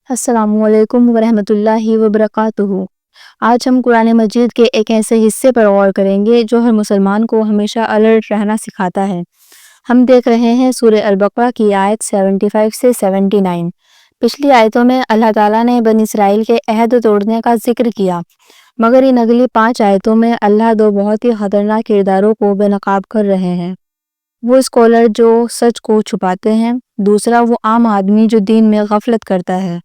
السلام علیکم ورحمۃ اللہ وبرکاتہ۔ آج ہم قرآن مجید کے ایک ایسے حصے پر غور کریں گے جو ہر مسلمان کو ہمیشہ الرٹ رہنا سکھاتا ہے۔ ہم دیکھ رہے ہیں سورہ البقرہ کی آیت 75 سے 79۔ پچھلی آیتوں میں اللہ تعالیٰ نے بنی اسرائیل کے عہد توڑنے کا ذکر کیا، مگر ان اگلی 5 آیتوں میں اللہ دو بہت ہی خطرناک کرداروں کو بے نقاب کر رہے ہیں۔ وہ اسکالر جو سچ کو چھپاتے ہیں، دوسرا وہ عام آدمی جو دین میں غفلت کرتا ہے۔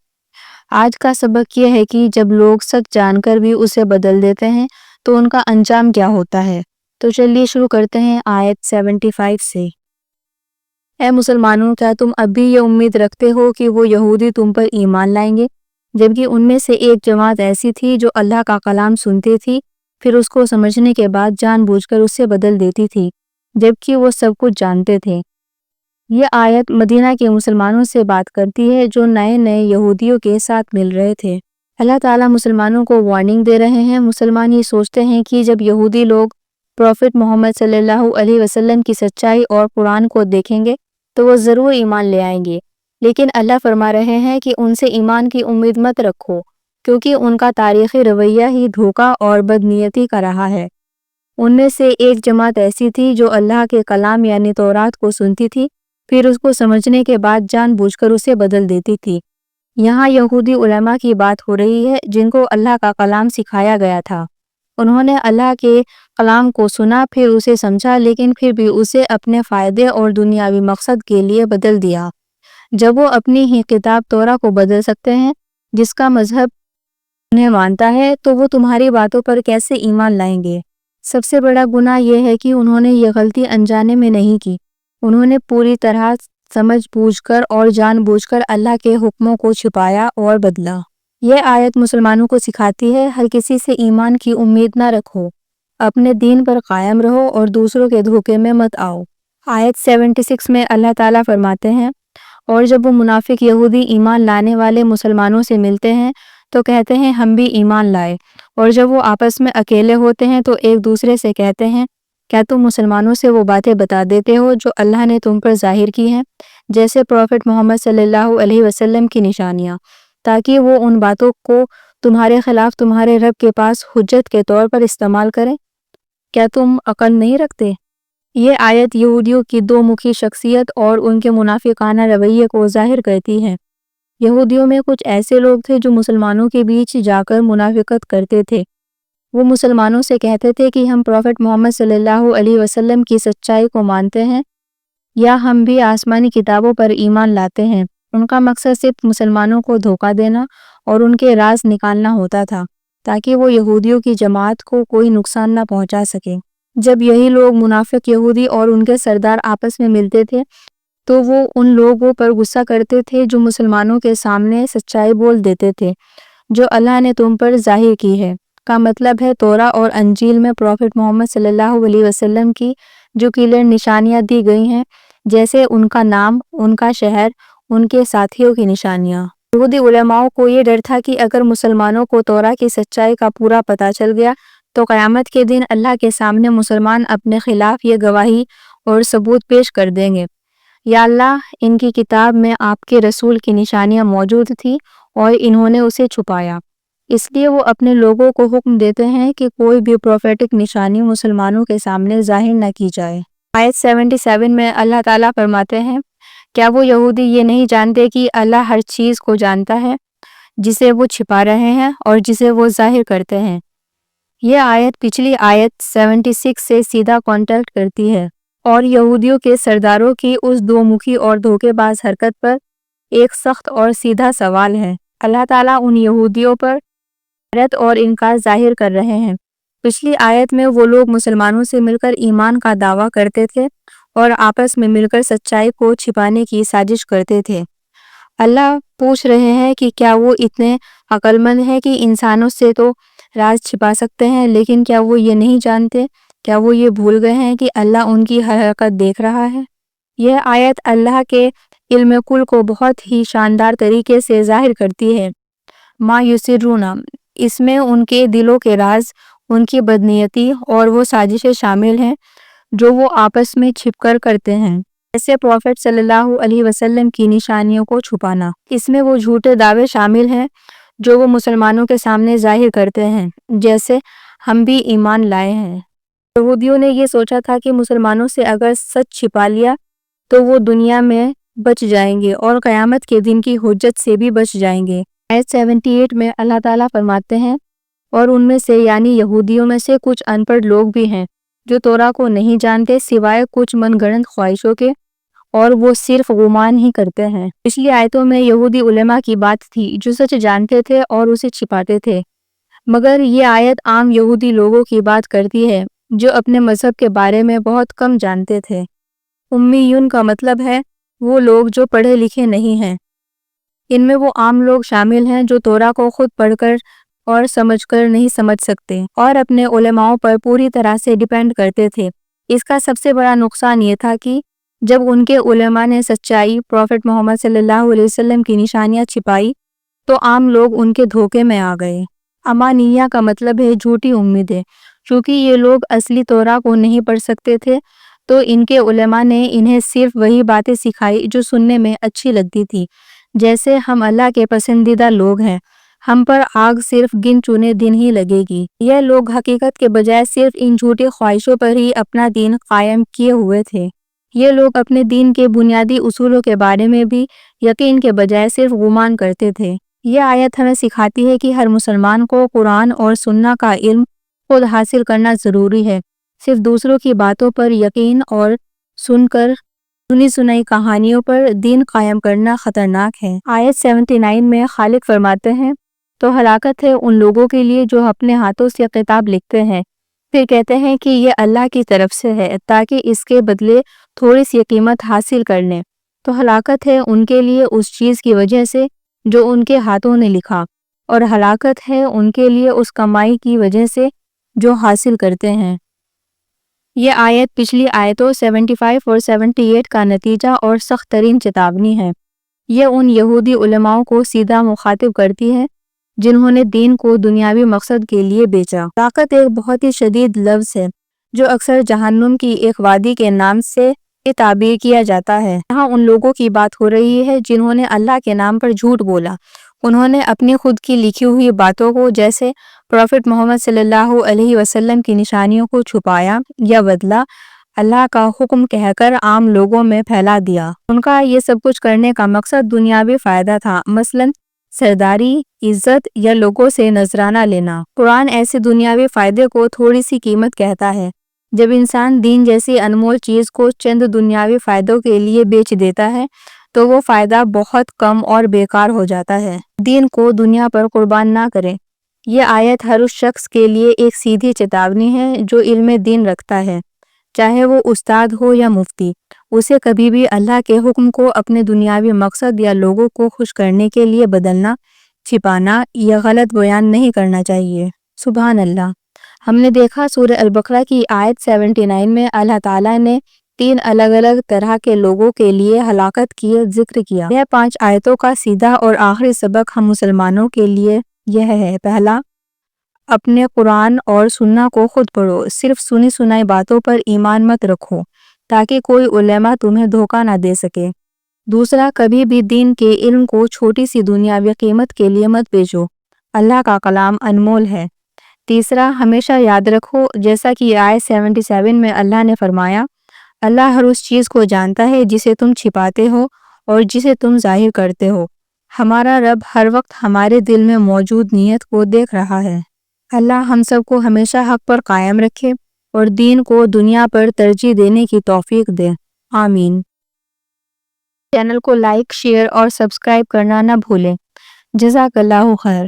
آج کا سبق یہ ہے کہ جب لوگ سچ جان کر بھی اسے بدل دیتے ہیں تو ان کا انجام کیا ہوتا ہے۔ تو چلیے شروع کرتے ہیں آیت 75 سے۔ اے مسلمانوں، کیا تم اب بھی یہ امید رکھتے ہو کہ وہ یہودی تم پر ایمان لائیں گے، جبکہ ان میں سے ایک جماعت ایسی تھی جو اللہ کا کلام سنتی تھی، پھر اس کو سمجھنے کے بعد جان بوجھ کر اسے بدل دیتی تھی، جبکہ وہ سب کچھ جانتے تھے۔ یہ آیت مدینہ کے مسلمانوں سے بات کرتی ہے جو نئے یہودیوں کے ساتھ مل رہے تھے۔ اللہ تعالیٰ مسلمانوں کو وارننگ دے رہے ہیں۔ مسلمان یہ سوچتے ہیں کہ جب یہودی لوگ پروفٹ محمد صلی اللہ علیہ وسلم کی سچائی اور قرآن کو دیکھیں گے تو وہ ضرور ایمان لے آئیں گے، لیکن اللہ فرما رہے ہیں کہ ان سے ایمان کی امید مت رکھو، کیونکہ ان کا تاریخی رویہ ہی دھوکہ اور بدنیتی کا رہا ہے۔ ان میں سے ایک جماعت ایسی تھی جو اللہ کے کلام یعنی تورات کو سنتی تھی، پھر اس کو سمجھنے کے بعد جان بوجھ کر اسے بدل دیتی تھی۔ یہاں یہودی علماء کی بات ہو رہی ہے جن کو اللہ کا کلام سکھایا گیا تھا۔ انہوں نے اللہ کے کلام کو سنا، پھر اسے سمجھا، لیکن پھر بھی اسے اپنے فائدے اور دنیاوی مقصد کے لیے بدل دیا۔ جب وہ اپنی ہی کتاب تورات کو بدل سکتے ہیں جس کا مذہب انہیں مانتا ہے، تو وہ تمہاری باتوں پر کیسے ایمان لائیں گے؟ سب سے بڑا گناہ یہ ہے کہ انہوں نے یہ غلطی انجانے میں نہیں کی، انہوں نے پوری طرح سمجھ بوجھ کر اور جان بوجھ کر اللہ کے حکموں کو چھپایا اور بدلا۔ یہ آیت مسلمانوں کو سکھاتی ہے ہر کسی سے ایمان کی امید نہ رکھو، اپنے دین پر قائم رہو اور دوسروں کے دھوکے میں مت آؤ۔ آیت 76 میں اللہ تعالیٰ فرماتے ہیں، اور جب وہ منافق یہودی ایمان لانے والے مسلمانوں سے ملتے ہیں تو کہتے ہیں ہم بھی ایمان لائے، اور جب وہ آپس میں اکیلے ہوتے ہیں تو ایک دوسرے سے کہتے ہیں کیا تم مسلمانوں سے وہ باتیں بتا دیتے ہو جو اللہ نے تم پر ظاہر کی ہیں، جیسے پروفٹ محمد صلی اللہ علیہ وسلم کی نشانیاں، تاکہ وہ ان باتوں کو تمہارے خلاف تمہارے رب کے پاس حجت کے طور پر استعمال کریں؟ کیا تم عقل نہیں رکھتے؟ یہ آیت یہودیوں کی دو مکھی شخصیت اور ان کے منافقانہ رویے کو ظاہر کرتی ہے۔ یہودیوں میں کچھ ایسے لوگ تھے جو مسلمانوں کے بیچ جا کر منافقت کرتے تھے۔ وہ مسلمانوں سے کہتے تھے کہ ہم پروفٹ محمد صلی اللہ علیہ وسلم کی سچائی کو مانتے ہیں، یا ہم بھی آسمانی کتابوں پر ایمان لاتے ہیں۔ ان کا مقصد صرف مسلمانوں کو دھوکہ دینا اور ان کے راز نکالنا ہوتا تھا تاکہ وہ یہودیوں کی جماعت کو کوئی نقصان نہ پہنچا سکے۔ جب یہی لوگ منافق یہودی اور ان کے سردار آپس میں ملتے تھے تو وہ ان لوگوں پر غصہ کرتے تھے جو مسلمانوں کے سامنے سچائی بول دیتے تھے جو اللہ نے تم پر ظاہر کی ہے، کا مطلب ہے تورات اور انجیل میں پروفٹ محمد صلی اللہ علیہ وسلم کی جو کلیئر نشانیاں دی گئی ہیں، جیسے ان کا نام، ان کا شہر، ان کے ساتھیوں کی نشانیاں۔ یہودی علماء کو یہ ڈر تھا کہ اگر مسلمانوں کو تورات کی سچائی کا پورا پتہ چل گیا تو قیامت کے دن اللہ کے سامنے مسلمان اپنے خلاف یہ گواہی اور ثبوت پیش کر دیں گے، یا اللہ، ان کی کتاب میں آپ کے رسول کی نشانیاں موجود تھیں اور انہوں نے اسے چھپایا۔ اس لیے وہ اپنے لوگوں کو حکم دیتے ہیں کہ کوئی بھی پروفیٹک نشانی مسلمانوں کے سامنے ظاہر نہ کی جائے۔ آیت 77 میں اللہ تعالیٰ فرماتے ہیں، کیا وہ یہودی یہ نہیں جانتے کہ اللہ ہر چیز کو جانتا ہے جسے وہ چھپا رہے ہیں اور جسے وہ ظاہر کرتے ہیں؟ یہ آیت پچھلی آیت 76 سے سیدھا کانٹیکٹ کرتی ہے اور یہودیوں کے سرداروں کی اس دو مکھی اور دھوکے باز حرکت پر ایک سخت اور سیدھا سوال ہے۔ اللہ تعالیٰ ان یہودیوں پر حیرت اور انکار ظاہر کر رہے ہیں۔ پچھلی آیت میں وہ لوگ مسلمانوں سے مل کر ایمان کا دعویٰ کرتے تھے اور آپس میں مل کر سچائی کو چھپانے کی سازش کرتے تھے۔ اللہ پوچھ رہے ہیں کہ کیا وہ اتنے عقل مند ہیں کہ انسانوں سے تو راز چھپا سکتے ہیں، لیکن کیا وہ یہ نہیں جانتے، کیا وہ یہ بھول گئے ہیں کہ اللہ ان کی ہر حرکت دیکھ رہا ہے؟ یہ آیت اللہ کے علم کل کو بہت ہی شاندار طریقے سے ظاہر کرتی ہے۔ ما یسرون، اس میں ان کے دلوں کے راز، ان کی بدنیتی اور وہ سازشیں شامل ہیں جو وہ آپس میں چھپ کر کرتے ہیں۔ جیسے پروفٹ صلی اللہ علیہ وسلم کی نشانیوں کو چھپانا۔ اس میں وہ جھوٹے دعوے شامل ہیں جو وہ مسلمانوں کے سامنے ظاہر کرتے ہیں، جیسے ہم بھی ایمان لائے ہیں۔ یہودیوں نے یہ سوچا تھا کہ مسلمانوں سے اگر سچ چھپا لیا تو وہ دنیا میں بچ جائیں گے اور قیامت کے دن کی حجت سے بھی بچ جائیں گے۔ آیت 78 میں اللہ تعالیٰ فرماتے ہیں، اور ان میں سے یعنی یہودیوں میں سے کچھ ان پڑھ لوگ بھی ہیں جو تورا کو نہیں جانتے سوائے کچھ من گھڑت خواہشوں کے، اور وہ صرف گمان ہی کرتے ہیں۔ پچھلی آیتوں میں یہودی علماء کی بات تھی جو سچ جانتے تھے اور اسے چھپاتے تھے، مگر یہ آیت عام یہودی لوگوں کی بات کرتی ہے جو اپنے مذہب کے بارے میں بہت کم جانتے تھے۔ امیون کا مطلب ہے وہ لوگ جو پڑھے لکھے نہیں ہیں۔ ان میں وہ عام لوگ شامل ہیں جو تورا کو خود پڑھ کر اور سمجھ کر نہیں سمجھ سکتے اور اپنے علماؤں پر پوری طرح سے ڈیپینڈ کرتے تھے۔ اس کا سب سے بڑا نقصان یہ تھا کہ جب ان کے علماء نے سچائی پروفٹ محمد صلی اللہ علیہ وسلم کی نشانیاں چھپائی تو عام لوگ ان کے دھوکے میں آ گئے۔ امانیہ کا مطلب ہے جھوٹی امیدیں۔ چونکہ یہ لوگ اصلی تورا کو نہیں پڑھ سکتے تھے تو ان کے علماء نے انہیں صرف وہی باتیں سکھائی جو سننے میں اچھی لگتی تھی، جیسے ہم اللہ کے پسندیدہ لوگ ہیں، ہم پر آگ صرف گن چنے دن ہی لگے گی۔ یہ لوگ حقیقت کے بجائے صرف ان جھوٹی خواہشوں پر ہی اپنا دین قائم کیے ہوئے تھے۔ یہ لوگ اپنے دین کے بنیادی اصولوں کے بارے میں بھی یقین کے بجائے صرف گمان کرتے تھے۔ یہ آیت ہمیں سکھاتی ہے کہ ہر مسلمان کو قرآن اور سنت کا علم خود حاصل کرنا ضروری ہے۔ صرف دوسروں کی باتوں پر یقین اور سنی سنائی کہانیوں پر دین قائم کرنا خطرناک ہے۔ آیت 79 میں خالق فرماتے ہیں، تو ہلاکت ہے ان لوگوں کے لیے جو اپنے ہاتھوں سے کتاب لکھتے ہیں پھر کہتے ہیں کہ یہ اللہ کی طرف سے ہے تاکہ اس کے بدلے تھوڑی سی قیمت حاصل کر لیں۔ تو ہلاکت ہے ان کے لیے اس چیز کی وجہ سے جو ان کے ہاتھوں نے لکھا، اور ہلاکت ہے ان کے لیے اس کمائی کی وجہ سے جو حاصل کرتے ہیں۔ یہ آیت پچھلی آیتوں 75 اور 78 کا نتیجہ اور سخت ترین چیتاونی ہے۔ یہ ان یہودی علماؤں کو سیدھا مخاطب کرتی ہے جنہوں نے دین کو دنیاوی مقصد کے لیے بیچا۔ ہلاکت ایک بہت ہی شدید لفظ ہے جو اکثر جہنم کی ایک وادی کے نام سے تعبیر کیا جاتا ہے۔ یہاں ان لوگوں کی بات ہو رہی ہے جنہوں نے اللہ کے نام پر جھوٹ بولا۔ انہوں نے اپنی خود کی لکھی ہوئی باتوں کو جیسے پروفٹ محمد صلی اللہ علیہ وسلم کی نشانیوں کو چھپایا یا بدلا اللہ کا حکم کہہ کر عام لوگوں میں پھیلا دیا۔ ان کا یہ سب کچھ کرنے کا مقصد دنیاوی فائدہ تھا، مثلاً سرداری، عزت یا لوگوں سے نذرانہ لینا۔ قرآن ایسے دنیاوی فائدے کو تھوڑی سی قیمت کہتا ہے۔ جب انسان دین جیسی انمول چیز کو چند دنیاوی فائدوں کے لیے بیچ دیتا ہے تو وہ فائدہ بہت کم اور بیکار ہو جاتا ہے۔ دین کو دنیا پر قربان نہ کریں۔ یہ آیت ہر اس شخص کے لیے ایک سیدھی چیتاونی ہے جو علم دین رکھتا ہے، چاہے وہ استاد ہو یا مفتی۔ اسے کبھی بھی اللہ کے حکم کو اپنے دنیاوی مقصد یا لوگوں کو خوش کرنے کے لیے بدلنا، چھپانا یا غلط بیان نہیں کرنا چاہیے۔ سبحان اللہ۔ ہم نے دیکھا سورہ البقرہ کی آیت 79 میں اللہ تعالیٰ نے 3 الگ الگ طرح کے لوگوں کے لیے ہلاکت کی ذکر کیا۔ یہ 5 آیتوں کا سیدھا اور آخری سبق ہم مسلمانوں کے لیے یہ ہے: پہلا، اپنے قرآن اور سنت کو خود پڑھو، صرف سنی سنائی باتوں پر ایمان مت رکھو تاکہ کوئی علماء تمہیں دھوکہ نہ دے سکے۔ دوسرا، کبھی بھی دین کے علم کو چھوٹی سی دنیاوی قیمت کے لیے مت بیچو، اللہ کا کلام انمول ہے۔ تیسرا، ہمیشہ یاد رکھو جیسا کہ آیت 77 میں اللہ نے فرمایا، اللہ ہر اس چیز کو جانتا ہے جسے تم چھپاتے ہو اور جسے تم ظاہر کرتے ہو۔ ہمارا رب ہر وقت ہمارے دل میں موجود نیت کو دیکھ رہا ہے۔ اللہ ہم سب کو ہمیشہ حق پر قائم رکھے اور دین کو دنیا پر ترجیح دینے کی توفیق دے، آمین۔ چینل کو لائک، شیئر اور سبسکرائب کرنا نہ بھولیں۔ جزاک اللہ خیر۔